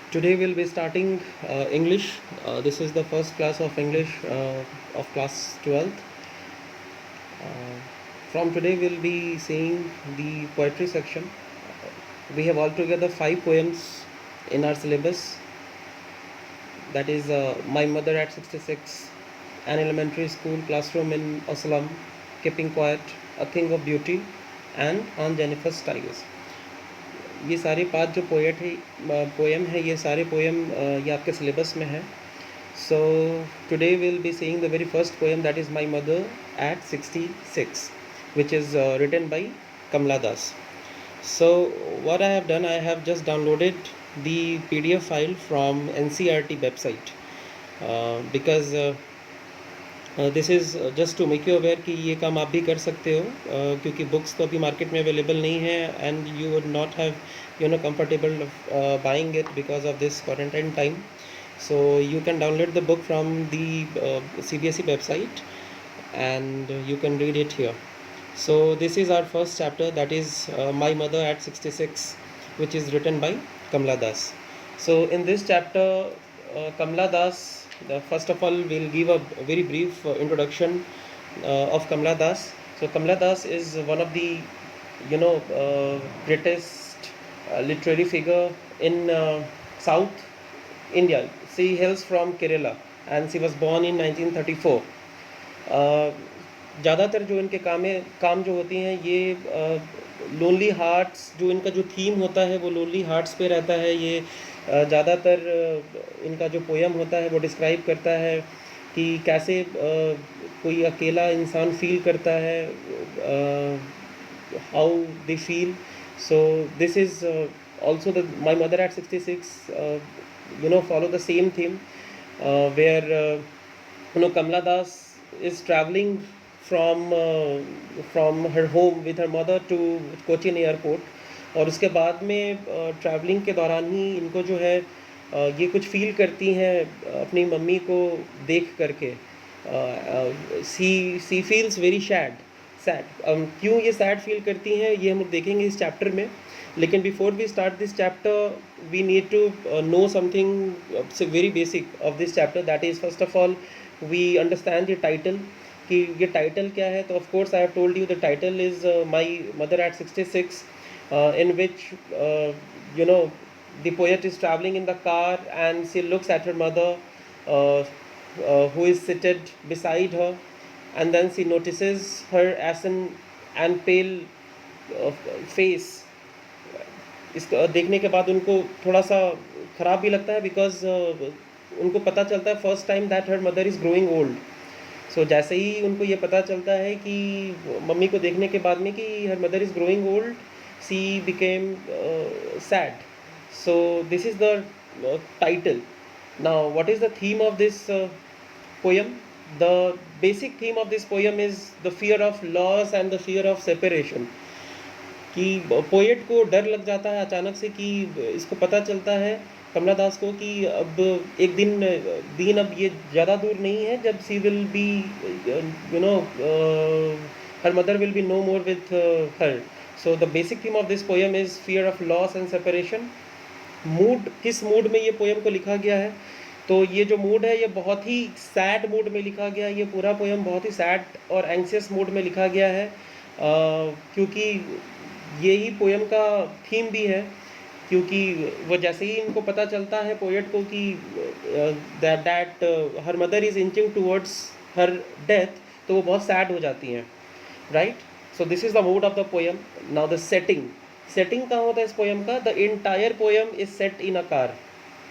Today we'll be starting English. This is the first class of English of class 12th. Uh, from today we'll be seeing the poetry section. We have altogether 5 poems in our syllabus. That is My Mother at 66, An Elementary School Classroom in a Slum, Keeping Quiet, A Thing of Beauty, and On Jennifer's Tigers. ये सारे 5 जो poem है, ये सारे poem ये आपके syllabus में है. So today we'll be seeing the very first poem, that is My Mother at 66, which is written by Kamla Das. So what I have done, I have just downloaded the PDF file from NCERT website because this is just to make you aware कि ये काम आप भी कर सकते हो क्योंकि books तो अभी मार्केट में अवेलेबल नहीं है and you would not have comfortable buying it because of this quarantine time. So you can download the book from the CBSE website and you can read it here. So this is our first chapter, that is My Mother at 66, which is written by Kamla Das. So in this chapter, Kamla Das, first of all we'll give a very brief introduction of Kamla Das. So Kamla Das is one of the greatest literary figure in South India. She hails from Kerala and she was born in 1934. ज़्यादातर जो इनके काम जो होती हैं ये lonely hearts, जो इनका जो थीम होता है वो लोनली हार्ट्स पे रहता है. ये ज़्यादातर इनका जो पोएम होता है वो डिस्क्राइब करता है कि कैसे कोई अकेला इंसान फील करता है, how they feel. So this is also the My Mother at 66 follow the same theme where Kamla Das is traveling from her home with her mother to Cochin airport. और उसके बाद में ट्रैवलिंग के दौरान ही इनको जो है ये कुछ फील करती हैं अपनी मम्मी को देख करके. सी फील्स वेरी सैड. क्यों ये सैड फील करती हैं ये हम लोग देखेंगे इस चैप्टर में. लेकिन before we start this chapter we need to know something very basic of this chapter. That is first of all we understand the title कि ये टाइटल क्या है. तो of course I have told you the title is my mother at 66, in which the poet is traveling in the car and she looks at her mother who is seated beside her, and then she notices her ashen and pale face. इसको देखने के बाद उनको थोड़ा सा ख़राब भी लगता है बिकॉज उनको पता चलता है first time that her mother is growing old. So जैसे ही उनको ये पता चलता है कि मम्मी को देखने के बाद में कि हर mother is growing old, she became sad. So this is the title. Now what is the theme of this poem? The basic theme of this poem is the fear of loss and the fear of separation. कि poet को डर लग जाता है अचानक से कि इसको पता चलता है कमला दास को कि अब एक दिन अब ये ज़्यादा दूर नहीं है जब she will be her mother will be no more with her. So the basic theme of this poem is fear of loss and separation. Mood, किस मूड में ये पोएम को लिखा गया है? तो ये जो मूड है ये बहुत ही सैड मूड में लिखा गया है. ये पूरा पोएम बहुत ही सैड और एंग्सियस मूड में लिखा गया है क्योंकि यही पोएम का थीम भी है. क्योंकि वो जैसे ही इनको पता चलता है पोएट को कि that her mother is inching towards her death, तो वो बहुत सैड हो जाती हैं, right. So this is the mood of the poem. Now the setting कहाँ होता है इस पोएम का? The entire poem is set in a car.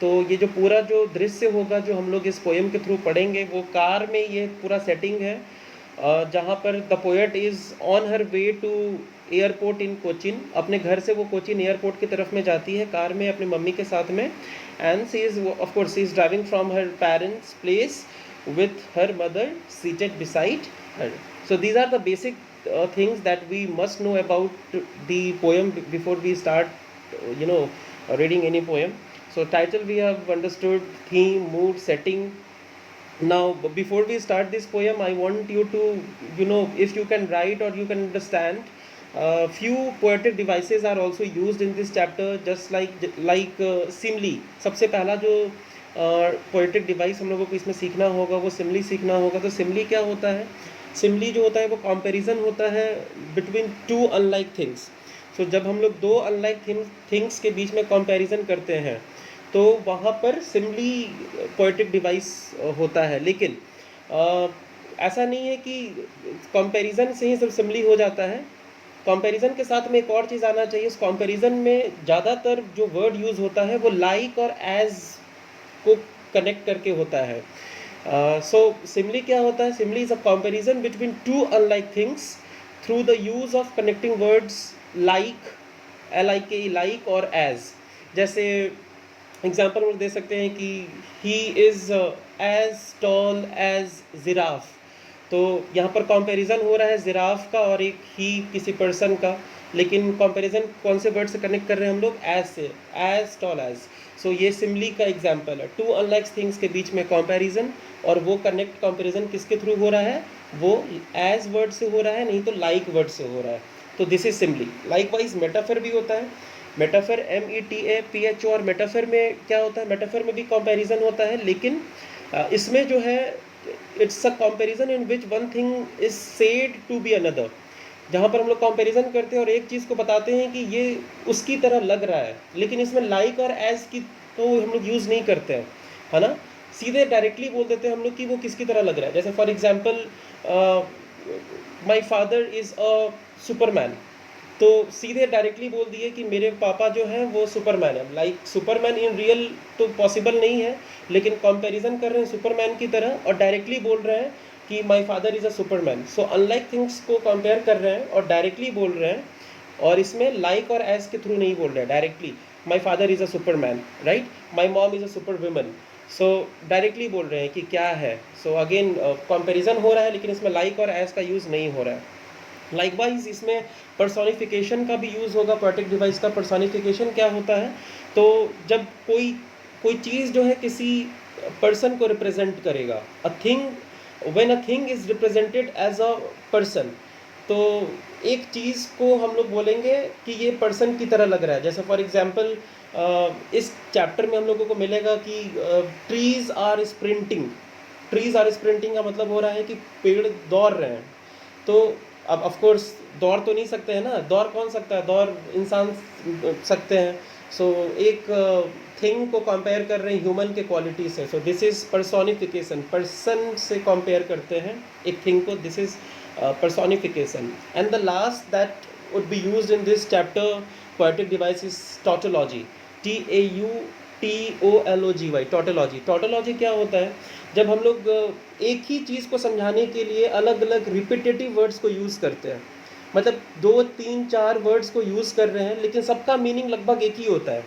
तो ये जो पूरा जो दृश्य होगा जो हम लोग इस पोएम के थ्रू पढ़ेंगे वो कार में ये पूरा सेटिंग है जहाँ पर the poet is on her way to airport in Cochin. अपने घर से वो कोचिन एयरपोर्ट की तरफ में जाती है कार में अपनी मम्मी के साथ में. And she is of course she is driving from her parents place with her mother seated beside her. So these are the basic things that we must know about the poem before we start reading any poem. So title we have understood, theme, mood, setting. Now before we start this poem I want you to if you can write or you can understand few poetic devices are also used in this chapter, just like simile. सबसे पहला जो poetic device हम लोगों को इसमें सीखना होगा वो simile सीखना होगा. तो simile क्या होता है? Simile जो होता है वो comparison होता है between two unlike things. So जब हम लोग दो unlike things के बीच में comparison करते हैं तो वहाँ पर simile poetic device होता है. लेकिन ऐसा नहीं है कि कंपैरिजन से ही सिर्फ सिमिली हो जाता है. कंपैरिजन के साथ में एक और चीज़ आना चाहिए. उस कंपैरिजन में ज़्यादातर जो वर्ड यूज़ होता है वो लाइक और एज को कनेक्ट करके होता है. सो सिमिली क्या होता है? Simile is a comparison between two unlike things through the use of connecting words like, LIKE, like और एज. जैसे एग्जाम्पल हम दे सकते हैं कि he is as tall as giraffe. तो यहाँ पर कंपैरिजन हो रहा है जिराफ का और एक ही किसी पर्सन का, लेकिन कंपैरिजन कौन से वर्ड से कनेक्ट कर रहे हैं हम लोग? एज से, एज टॉल एज. सो ये सिमिली का एग्जाम्पल है. टू अनलाइक थिंग्स के बीच में कंपैरिजन, और वो कनेक्ट कंपैरिजन किसके थ्रू हो रहा है? वो एज वर्ड से हो रहा है, नहीं तो लाइक वर्ड से हो रहा है. तो this is simile. Likewise metaphor भी होता है. Metaphor METAPHO. और मेटाफर में क्या होता है? मेटाफर में भी कंपैरिजन होता है, लेकिन इसमें जो है it's a comparison in which one thing is said to be another. जहाँ पर हम लोग कंपैरिजन करते हैं और एक चीज़ को बताते हैं कि ये उसकी तरह लग रहा है, लेकिन इसमें लाइक और एज की तो हम लोग यूज़ नहीं करते हैं, है ना. सीधे डायरेक्टली बोल देते हैं हम लोग कि वो किसकी तरह लग रहा है. जैसे for example my father is a Superman. तो सीधे डायरेक्टली बोल दिए कि मेरे पापा जो हैं वो सुपरमैन है. लाइक सुपरमैन इन रियल तो पॉसिबल नहीं है, लेकिन कंपैरिजन कर रहे हैं सुपरमैन की तरह और डायरेक्टली बोल रहे हैं कि my father is a Superman. So unlike things को कंपेयर कर रहे हैं और डायरेक्टली बोल रहे हैं, और इसमें लाइक और एज के थ्रू नहीं बोल रहे हैं. Directly my father is a Superman, right. My mom is a super woman. So directly बोल रहे हैं कि क्या है. सो अगेन कंपैरिजन हो रहा है, लेकिन इसमें लाइक और एज का यूज़ नहीं हो रहा है. लाइकवाइज इसमें पर्सोनिफिकेशन का भी यूज़ होगा. पोएटिक डिवाइस का पर्सोनिफिकेशन क्या होता है? तो जब कोई कोई चीज़ जो है किसी पर्सन को रिप्रेजेंट करेगा, a thing, when a thing is represented as a person, तो एक चीज़ को हम लोग बोलेंगे कि ये पर्सन की तरह लग रहा है. जैसे फॉर एग्जांपल इस चैप्टर में हम लोगों को मिलेगा कि trees are sprinting. Trees are sprinting का मतलब हो रहा है कि पेड़ दौड़ रहे हैं. तो अब ऑफ कोर्स दौड़ तो नहीं सकते हैं ना. दौड़ कौन सकता है? दौड़ इंसान सकते हैं. सो एक थिंग को कंपेयर कर रहे हैं ह्यूमन के क्वालिटी से. सो दिस इज पर्सोनिफिकेशन. पर्सन से कंपेयर करते हैं एक थिंग को. This is personification. And the last that would be used in this chapter, poetic device, is tautology. TAUTOLOGY. tautology. tautology क्या होता है? जब हम लोग एक ही चीज़ को समझाने के लिए अलग अलग रिपीटेटिव वर्ड्स को यूज़ करते हैं, मतलब 2, 3, 4 वर्ड्स को यूज़ कर रहे हैं, लेकिन सबका मीनिंग लगभग एक ही होता है,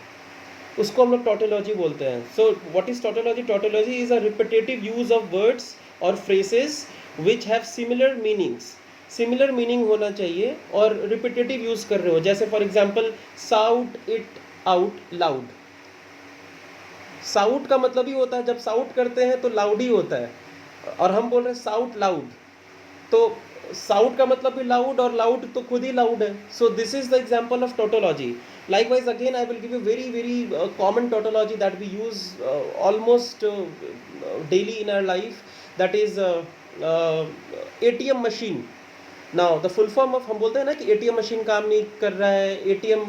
उसको हम लोग टॉटोलॉजी बोलते हैं. So what is tautology? Tautology is a repetitive use of words और phrases which have similar meanings. Similar meaning होना चाहिए और रिपीटेटिव यूज कर रहे हो. जैसे for example shout it out loud. Shout का मतलब ही होता है जब साउट करते हैं तो लाउड ही होता है, और हम बोल रहे हैं साउट लाउड. तो साउट का मतलब भी लाउड, और लाउड तो खुद ही लाउड है. So this is the example of tautology. Likewise, again, I will give you very common tautology that we use almost daily in our life. That is ATM machine. Now, the full form of, हम बोलते हैं ना कि ATM machine काम नहीं कर रहा है, ATM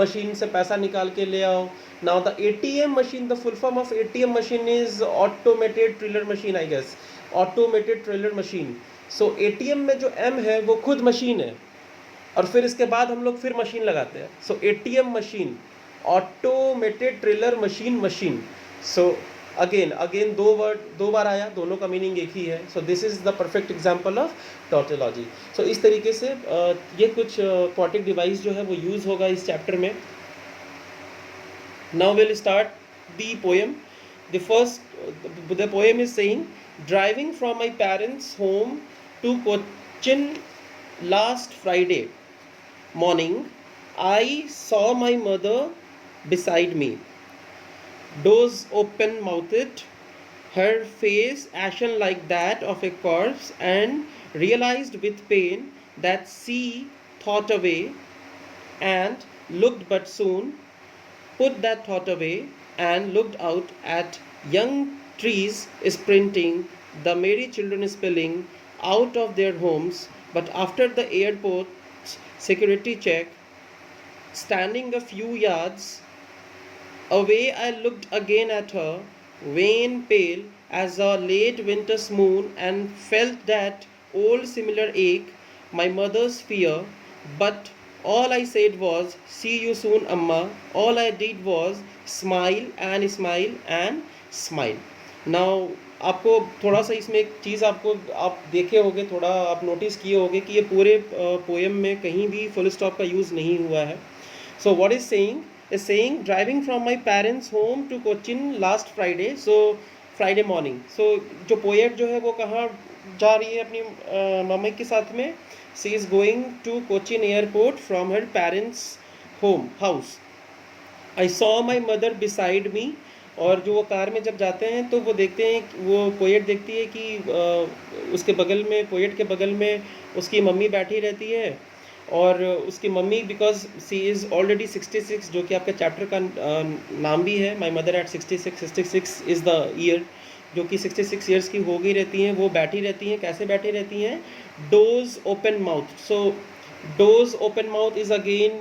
मशीन से पैसा निकाल के ले आओ. Now, the ATM machine, the full form of ATM machine is automated teller machine, I guess. Automated teller machine. So, ATM में जो M है वो खुद मशीन है, और फिर इसके बाद हम लोग फिर मशीन लगाते हैं. सो ATM machine, automated teller machine, machine. So again दो बार आया, दोनों का मीनिंग एक ही है. So this is the perfect example of tautology. So इस तरीके से ये कुछ पोएटिक डिवाइस जो है वो यूज़ होगा इस चैप्टर में. Now will start the poem. The poem is saying, driving from my parents home to Cochin last Friday morning, I saw my mother beside me, doors open mouthed, her face ashen like that of a corpse, and realized with pain that she thought away and looked, but soon put that thought away and looked out at young trees sprinting, the merry children spilling out of their homes. But after the airport's security check, standing a few yards away, I looked again at her, wan pale as a late winter's moon, and felt that old similar ache, my mother's fear. But all I said was, "See you soon, Amma." All I did was smile and smile and smile. Now, आपको थोड़ा सा इसमें एक चीज़ आपको आप देखे होगे, थोड़ा आप नोटिस किए होगे कि ये पूरे पोएम में कहीं भी फुल स्टॉप का यूज़ नहीं हुआ है. So what is saying driving from my parents home to Cochin last Friday. So Friday morning. So जो पोएट जो है वो कहाँ जा रही है अपनी मम्मी के साथ में. She is going to Cochin airport from her parents house. I saw my mother beside me. और जो वो कार में जब जाते हैं तो वो देखते हैं, वो पोएट देखती है कि उसके बगल में, पोएट के बगल में उसकी मम्मी बैठी रहती है. और उसकी mummy, because she is already 66, जो कि आपके चैप्टर का नाम भी है, my mother at 66 is the year, जो कि 66 ईयर्स की हो गई रहती हैं. वो बैठी रहती हैं. कैसे बैठी रहती हैं? Dose open mouth. So dose open mouth is again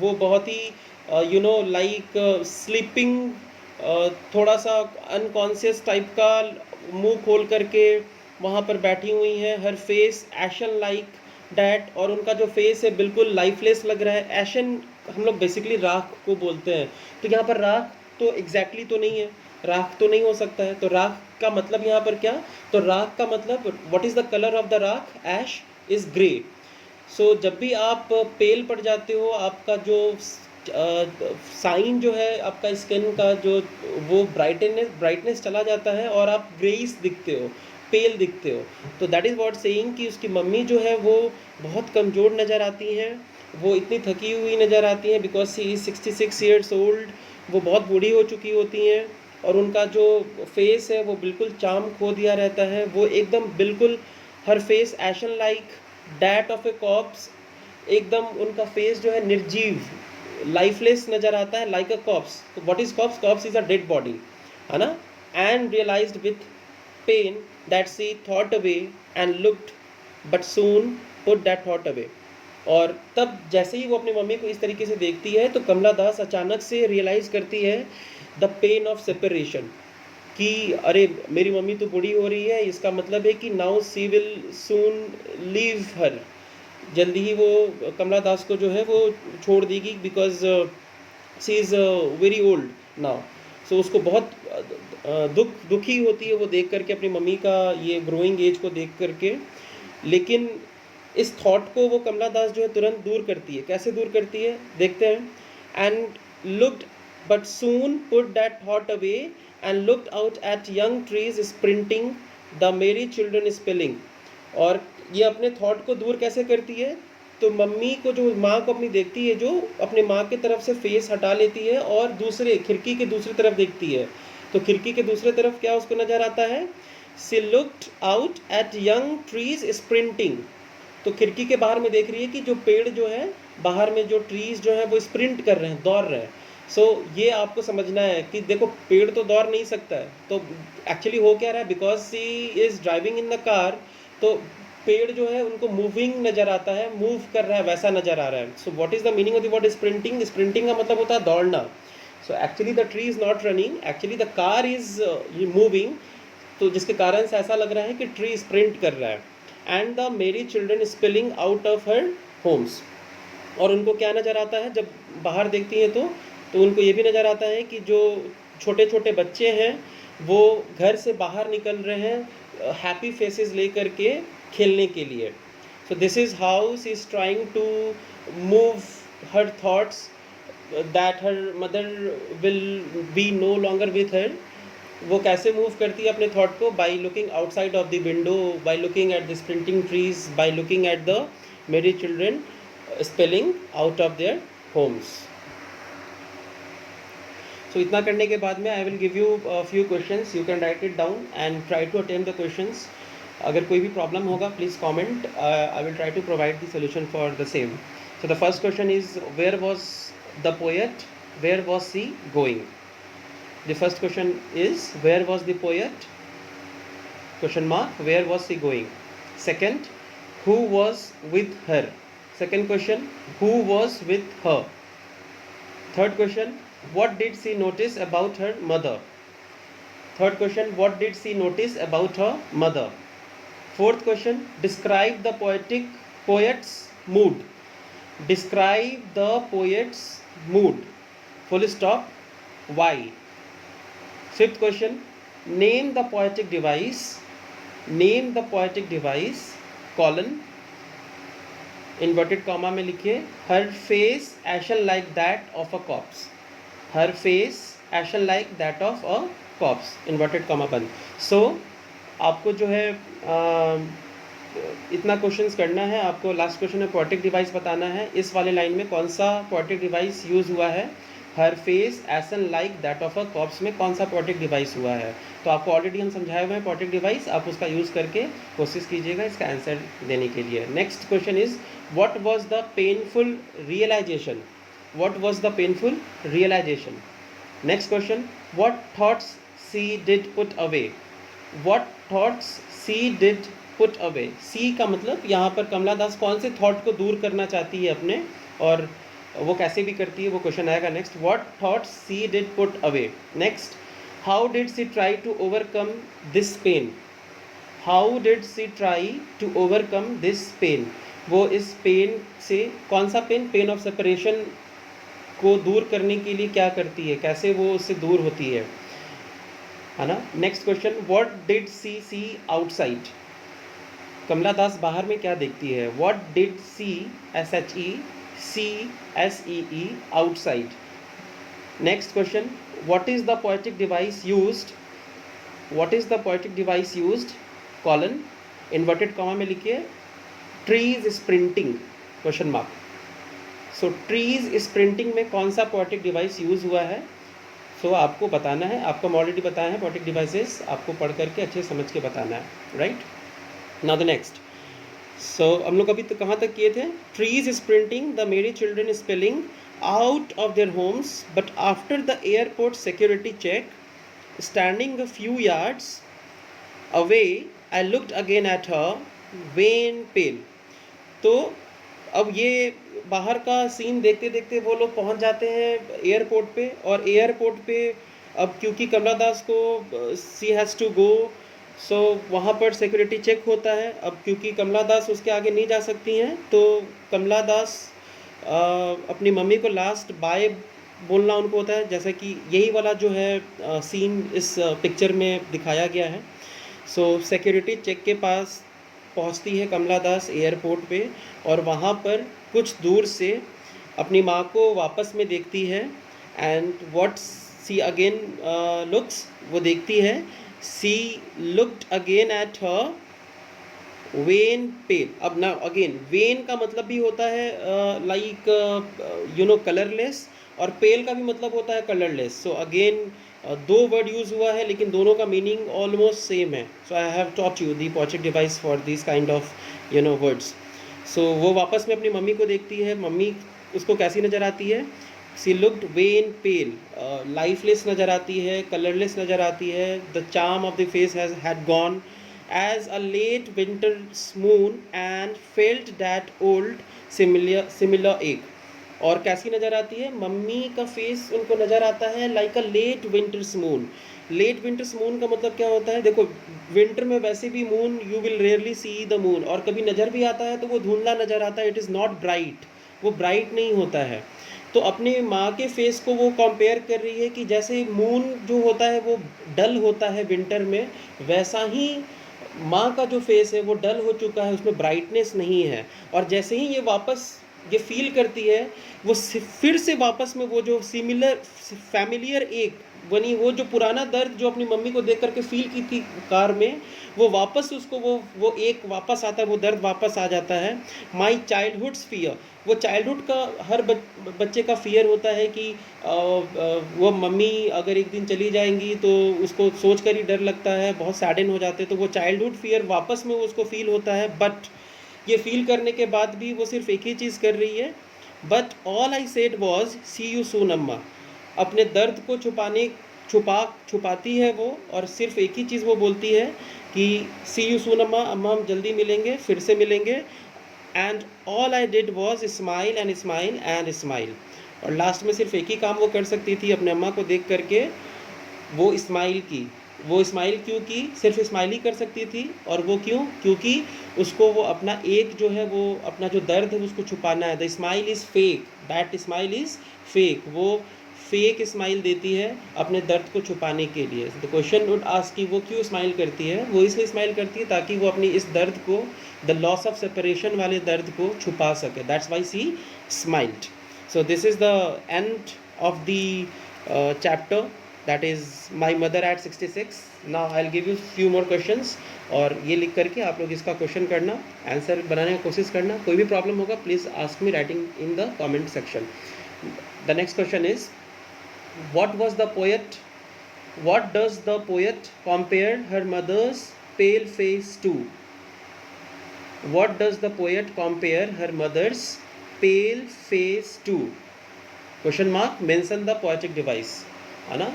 वो बहुत ही लाइक स्लीपिंग, थोड़ा सा अनकॉन्शियस टाइप का मुंह खोल करके वहाँ पर बैठी हुई हैं. हर फेस एशन लाइक डैट, और उनका जो फेस है बिल्कुल लाइफलेस लग रहा है. एशन हम लोग बेसिकली राख को बोलते हैं. तो यहाँ पर राख तो एग्जैक्टली तो नहीं है, राख तो नहीं हो सकता है. तो राख का मतलब यहाँ पर क्या? तो राख का मतलब what is the colour of the राख? ऐश इज़ ग्रे. सो जब भी आप पेल पड़ जाते हो, आपका जो साइन जो है आपका स्किन का, जो वो ब्राइटनेस चला जाता है और आप ग्रेइश दिखते हो, पेल दिखते हो. तो दैट इज़ व्हाट सेइंग कि उसकी मम्मी जो है वो बहुत कमज़ोर नज़र आती हैं, वो इतनी थकी हुई नज़र आती हैं, because she is 66 years old. वो बहुत बूढ़ी हो चुकी होती हैं और उनका जो फेस है वो बिल्कुल चाम खो दिया रहता है. वो एकदम बिल्कुल, her face ashen like that of a corpse. एकदम उनका फेस जो है निर्जीव, लाइफलेस नज़र आता है, लाइक अ कॉप्स. तो what is corpse? Corpse is a dead body, है ना. And realised with pain that she thought away and looked, but soon put that thought away. और तब जैसे ही वो अपनी मम्मी को इस तरीके से देखती है तो कमला दास अचानक से रियलाइज़ करती है द पेन ऑफ सेपरेशन, कि अरे मेरी मम्मी तो बूढ़ी हो रही है, इसका मतलब है कि now see will soon leave her. जल्दी ही वो कमला दास को जो है वो छोड़ देगी, because she is very old now. So उसको बहुत दुखी होती है वो देख करके, अपनी मम्मी का ये ग्रोइंग एज को देख करके. लेकिन इस थॉट को वो कमला दास जो है तुरंत दूर करती है. कैसे दूर करती है देखते हैं. And looked but soon put that thought away and looked out at young trees sprinting, the merry children spelling. और ये अपने थॉट को दूर कैसे करती है? तो मम्मी को, जो माँ को अपनी देखती है, जो अपने माँ की तरफ से फेस हटा लेती है और दूसरे खिड़की के दूसरी तरफ देखती है. तो खिड़की के दूसरे तरफ क्या उसको नज़र आता है? She looked out at young trees sprinting. तो खिड़की के बाहर में देख रही है कि जो पेड़ जो है बाहर में, जो ट्रीज जो है वो स्प्रिंट कर रहे हैं, दौड़ रहे हैं. सो ये आपको समझना है कि देखो पेड़ तो दौड़ नहीं सकता है. तो एक्चुअली हो क्या रहा है? Because she is driving in the car, तो पेड़ जो है उनको मूविंग नज़र आता है, मूव कर रहा है, वैसा नज़र आ रहा है. So what is the meaning of the word sprinting? Sprinting का मतलब होता है दौड़ना. So actually the tree is not running, actually the car is moving. तो जिसके कारण से ऐसा लग रहा है कि ट्री स्प्रिंट कर रहा है. And the merry children spilling out of her homes. और उनको क्या नज़र आता है जब बाहर देखती हैं? तो उनको ये भी नज़र आता है कि जो छोटे छोटे बच्चे हैं वो घर से बाहर निकल रहे हैं हैप्पी फेसेस ले करके खेलने के लिए. So this is how she is trying to move her thoughts that her mother will be no longer with her. वो कैसे मूव करती है अपने थॉट को? By looking outside of the window, by looking at the sprinting trees, by looking at the merry children spilling out of their homes. So इतना करने के बाद में I will give you few questions. You can right it down and try to attempt the questions. अगर कोई भी problem होगा please comment, I will try to provide the solution for the same. So the first question is, where was the poet? Where was she going? The first question is, where was the poet? Question mark. Where was she going? Second, who was with her? Second question, who was with her? Third question, what did she notice about her mother? Third question, what did she notice about her mother? Fourth question, describe the poet's mood. Describe the poet's mood. Full stop. Why? Fifth question, name the poetic device. Name the poetic device. Colon, inverted comma में लिखिए, her face ashen like that of a corpse. Her face ashen like that of a corpse. Inverted comma बंद. So आपको जो है इतना questions करना है. आपको लास्ट क्वेश्चन में पोएटिक डिवाइस बताना है. इस वाले लाइन में कौन सा पोएटिक डिवाइस यूज़ हुआ है? Her face ashen like that of a corpse में कौन सा पोएटिक डिवाइस हुआ है? तो आपको ऑलरेडी हम समझाए हुए हैं पोएटिक डिवाइस. आप उसका यूज़ करके कोशिश कीजिएगा इसका आंसर देने के लिए. Next question is, what was the painful realisation? What was the painful realisation? Next question, what thoughts she did put away? What thoughts she did put away? She का मतलब यहाँ पर कमला दास कौन से थॉट को दूर करना चाहती है अपने, और वो कैसे भी करती है, वो क्वेश्चन आएगा next. What thoughts she did put away? Next, how did she try to overcome this pain? How did she try to overcome this pain? वो इस पेन से, कौन सा पेन? पेन ऑफ सेपरेशन को दूर करने के लिए क्या करती है, कैसे वो उससे दूर होती है ना. Next question, what did she see outside? Kamala Das बाहर में क्या देखती है? What did she, SHECSEE, outside. Next question, what is the poetic device used? What is the poetic device used? Colon, inverted comma में लिखिए, trees sprinting, question mark. So trees sprinting में कौन सा पोएटिक डिवाइस यूज हुआ है? सो आपको बताना है. आपको हम ऑलरेडी बताया है पोएटिक डिवाइसेस, आपको पढ़ करके अच्छे समझ के बताना है. Right, now the next. So हम लोग अभी तो कहाँ तक किए थे? Trees sprinting, the merry children spilling out of their homes, but after the airport security check, standing a few yards away, I looked again at her, wan pale. तो अब ये बाहर का सीन देखते देखते वो लोग पहुंच जाते हैं एयरपोर्ट पे, और एयरपोर्ट पे अब क्योंकि कमला दास को सी हैज़ टू गो, सो वहाँ पर सिक्योरिटी चेक होता है. अब क्योंकि कमला दास उसके आगे नहीं जा सकती हैं, तो कमला दास अपनी मम्मी को लास्ट बाय बोलना उनको होता है, जैसा कि यही वाला जो है सीन इस पिक्चर में दिखाया गया है. सो सिक्योरिटी चेक के पास पहुंचती है कमला दास एयरपोर्ट पे, और वहाँ पर कुछ दूर से अपनी माँ को वापस में देखती है. And what she again looks, वो देखती है, she looked again at her, wan pale. अब ना अगेन, वेन का मतलब भी होता है लाइक कलरलेस, और पेल का भी मतलब होता है कलरलेस. सो अगेन दो वर्ड यूज़ हुआ है, लेकिन दोनों का मीनिंग ऑलमोस्ट सेम है. So I have taught you the poetic device for this kind of words. So वो वापस में अपनी मम्मी को देखती है. मम्मी उसको कैसी नज़र आती है? She looked when pail, lifeless नज़र आती है, कलरलेस नज़र आती है. The charm of the face had gone as a late winter's moon and felt that old similar ache. और कैसी नज़र आती है? मम्मी का फेस उनको नज़र आता है like a late winter's moon. Late winter's moon का मतलब क्या होता है? देखो, विंटर में वैसे भी moon, you will rarely see the moon, और कभी नज़र भी आता है तो वो धुंधला नज़र आता है. इट इज़ नॉट ब्राइट, वो ब्राइट नहीं होता है. तो अपने माँ के फेस को वो कंपेयर कर रही है कि जैसे मून जो होता है वो डल होता है विंटर में, वैसा ही माँ का जो फेस है वो डल हो चुका है, उसमें ब्राइटनेस नहीं है. और जैसे ही ये वापस ये फील करती है, वो फिर से वापस में वो जो सिमिलर फैमिलियर एक बनी, वो जो पुराना दर्द जो अपनी मम्मी को देख करके फील की थी कार में, वो वापस उसको वो एक वापस आता है, वो दर्द वापस आ जाता है। माई चाइल्डहुड्स फियर, वो चाइल्डहुड का हर बच्चे का फियर होता है कि वो मम्मी अगर एक दिन चली जाएंगी तो उसको सोच कर ही डर लगता है, बहुत सैडन हो जाते हैं, तो वो चाइल्डहुड फियर वापस में उसको फील होता है। बट ये फील करने के बाद भी वो सिर्फ एक ही चीज़ कर रही है, but all I said was see you soon Amma. अपने दर्द को छुपाती है वो, और सिर्फ एक ही चीज़ वो बोलती है कि सी यू सून अम्मा, अम्मा हम जल्दी मिलेंगे, फिर से मिलेंगे। And all I did was smile and smile and smile. और लास्ट में सिर्फ एक ही काम वो कर सकती थी अपने अम्मा को देख करके, वो स्माइल की। वो स्माइल क्यों की? सिर्फ स्माइल ही कर सकती थी। और वो क्यों? क्योंकि उसको वो अपना एक जो है, वो अपना जो दर्द है उसको छुपाना है। The smile is fake, that smile is fake. वो फेक स्माइल देती है अपने दर्द को छुपाने के लिए। द क्वेश्चन वुड आस्क कि वो क्यों स्माइल करती है? वो इसलिए स्माइल करती है ताकि वो अपनी इस दर्द को, द लॉस ऑफ सेपरेशन वाले दर्द को छुपा सके। That's why she smiled. So this is the end of the chapter, that is my mother at 66. now I'll give you few more questions, और ये लिख करके आप लोग इसका क्वेश्चन करना, आंसर बनाने की कोशिश करना। कोई भी प्रॉब्लम होगा please ask me writing in the comment section. The next question is, what was the poet, what does the poet compare her mother's pale face to? what does the poet compare her mother's pale face to? Question mark, mention the poetic device, है ना।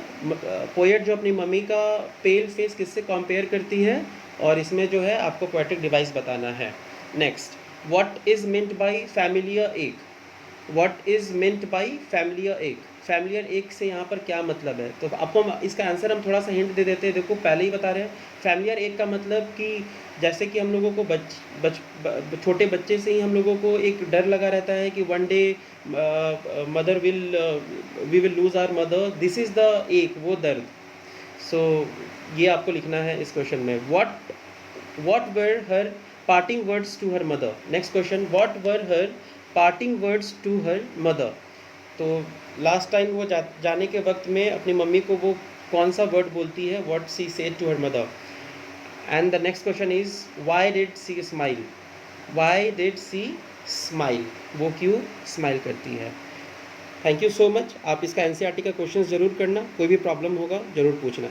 Poet जो अपनी mummy का pale face किससे compare करती है, और इसमें जो है आपको पोएटिक डिवाइस बताना है। Next, what is meant by familiar ache? What is meant by familiar ache? Familiar ache से यहाँ पर क्या मतलब है? तो आपको इसका आंसर हम थोड़ा सा हिंट दे देते हैं। देखो पहले ही बता रहे हैं, फैमिलियर एक का मतलब कि जैसे कि हम लोगों को छोटे बच्चे से ही हम लोगों को एक डर लगा रहता है कि one day mother we will lose our mother, this is the एक, वो दर्द। सो ये आपको लिखना है इस क्वेश्चन में। What were her parting words to her mother? Next question, what were her parting words to her mother? तो लास्ट टाइम वो जाने के वक्त में अपनी मम्मी को वो कौन सा वर्ड बोलती है? What she said to her mother. And the next question is, why did she smile? Why did she smile? वो क्यों स्माइल करती है? Thank you so much. आप इसका एनसीईआरटी का क्वेश्चन ज़रूर करना, कोई भी प्रॉब्लम होगा ज़रूर पूछना।